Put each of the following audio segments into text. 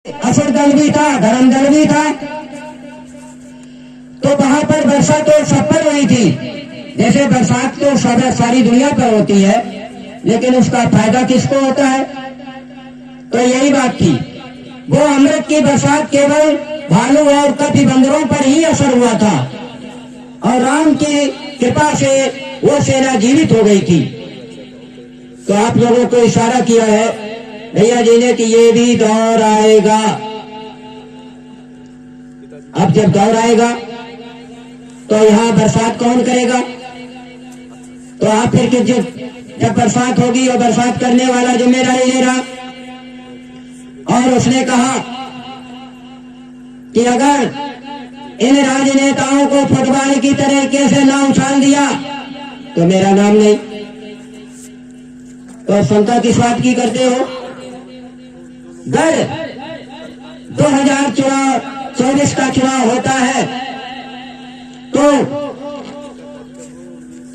असर दल भी था, धर्म दल भी था। तो वहां पर वर्षा तो सब पर हुई थी, जैसे बरसात तो सारी दुनिया पर होती है, लेकिन उसका फायदा किसको होता है? तो यही बात थी, वो अमृत की बरसात केवल भालू और कपि बंदरों पर ही असर हुआ था और राम की कृपा से वो सेना जीवित हो गई थी। तो आप लोगों को इशारा किया है भैया जी ने कि ये भी दौर आएगा। अब जब दौर आएगा तो यहां बरसात कौन करेगा? तो आप फिर जब बरसात होगी और बरसात करने वाला जिम्मेदारी ले रहा, और उसने कहा कि अगर इन राजनेताओं को फुटबॉल की तरीके से ना उछाल दिया तो मेरा नाम नहीं। तो शंका किस बात की करते हो? अगर 2024 का चुनाव होता है तो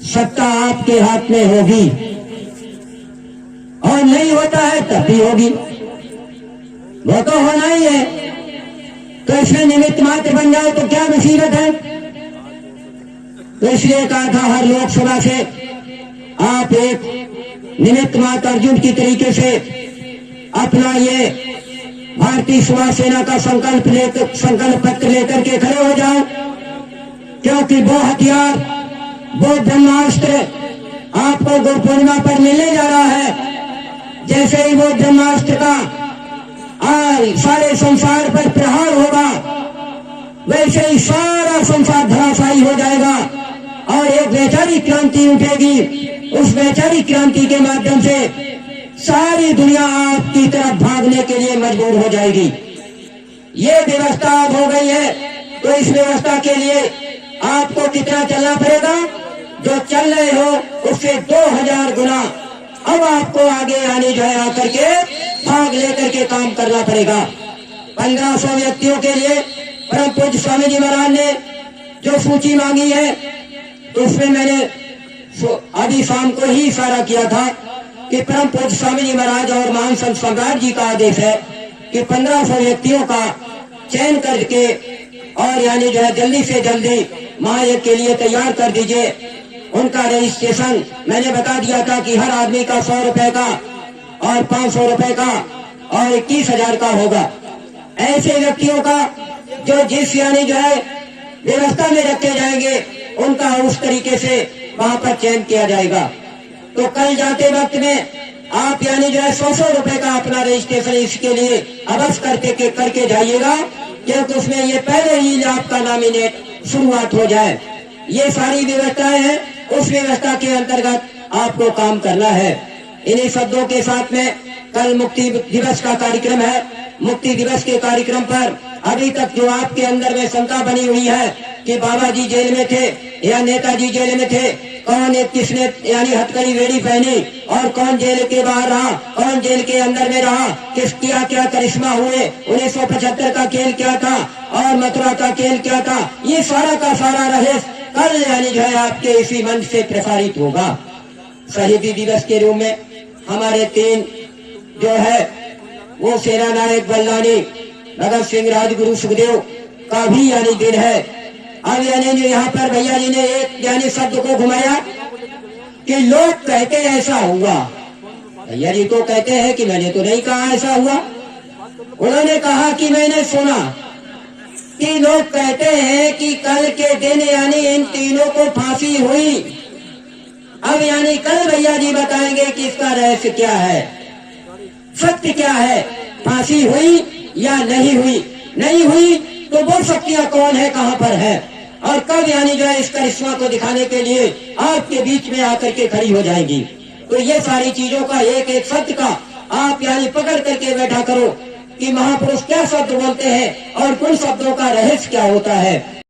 सत्ता आपके हाथ में होगी, और नहीं होता है तब भी होगी। वो तो होना ही है, तो इसमें निमित्त मात्र बन जाए तो क्या मुसीबत है? तो इसलिए कहा था हर लोकसभा से आप एक निमित्त मात्र अर्जुन की तरीके से अपना ये भारतीय सेवा सेना का संकल्प पत्र लेकर के खड़े हो जाओ, क्योंकि वो हथियार, वो ब्रह्मास्त्र आपको गुरु पूर्णिमा पर मिलने जा रहा है। जैसे ही वो ब्रह्मास्त्र का सारे संसार पर प्रहार होगा, वैसे ही सारा संसार धराशायी हो जाएगा और एक वैचारिक क्रांति उठेगी। उस वैचारिक क्रांति के माध्यम से सारी दुनिया आपकी तरफ भागने के लिए मजबूर हो जाएगी। ये व्यवस्था अब हो गई है, तो इस व्यवस्था के लिए आपको कितना चलना पड़ेगा? जो चल रहे हो उससे 2000 गुना अब आपको आगे आने जो है आकर के भाग लेकर के काम करना पड़ेगा। 1500 व्यक्तियों के लिए परम पूज्य स्वामी जी महाराज ने जो सूची मांगी है, तो उसमें मैंने अभी शाम को ही इशारा किया था कि परम पूज्य स्वामी जी महाराज और महान संत सम्राट जी का आदेश है कि 1500 व्यक्तियों का चयन करके और यानी जो है जल्दी से जल्दी महायज्ञ के लिए तैयार कर दीजिए। उनका रजिस्ट्रेशन मैंने बता दिया था कि हर आदमी का 100 रुपए का और 500 रुपए का और 21,000 का होगा। ऐसे व्यक्तियों का जो जिस यानी जो है व्यवस्था में रखे जाएंगे, उनका उस तरीके से वहां पर चयन किया जाएगा। तो कल जाते वक्त में आप यानी जो है 100 रुपए का अपना रजिस्ट्रेशन इसके लिए अवश्य करके जाइएगा, क्योंकि उसमें ये पहले ही आपका नॉमिनेट शुरुआत हो जाए। ये सारी व्यवस्थाएं हैं, उस व्यवस्था के अंतर्गत आपको काम करना है। इन्हीं शब्दों के साथ में कल मुक्ति दिवस का कार्यक्रम है। मुक्ति दिवस के कार्यक्रम पर अभी तक जो आपके अंदर में शंका बनी हुई है कि बाबा जी जेल में थे या नेताजी जेल में थे, कौन किसने यानी हथकड़ी वेड़ी पहनी और कौन जेल के बाहर रहा, कौन जेल के अंदर में रहा, किस क्या क्या करिश्मा हुए, 1975 का खेल क्या था और मथुरा का खेल क्या था, ये सारा का सारा रहस्य कल यानी जो है आपके इसी मंच से प्रसारित होगा। शहीदी दिवस के रूप में हमारे 3 जो है वो सेना नायक बल्लानी, भगत सिंह, राजगुरु, सुखदेव का भी यानी दिन है। अब यानी जो यहाँ पर भैया जी ने एक यानी शब्द को घुमाया कि लोग कहते ऐसा हुआ। भैया जी तो कहते हैं कि मैंने तो नहीं कहा ऐसा हुआ। उन्होंने कहा कि मैंने सुना कि लोग कहते हैं कि कल के दिन यानी इन तीनों को फांसी हुई। अब यानी कल भैया जी बताएंगे कि इसका रहस्य क्या है, सत्य क्या है, फांसी हुई या नहीं हुई। नहीं हुई तो वो शक्तियां कौन है, कहां पर है, और कब यानी जो है इस करिश्मा को दिखाने के लिए आपके बीच में आकर के खड़ी हो जाएगी। तो ये सारी चीजों का एक एक शब्द का आप यानी पकड़ करके बैठा करो कि महापुरुष क्या शब्द बोलते हैं और उन शब्दों का रहस्य क्या होता है।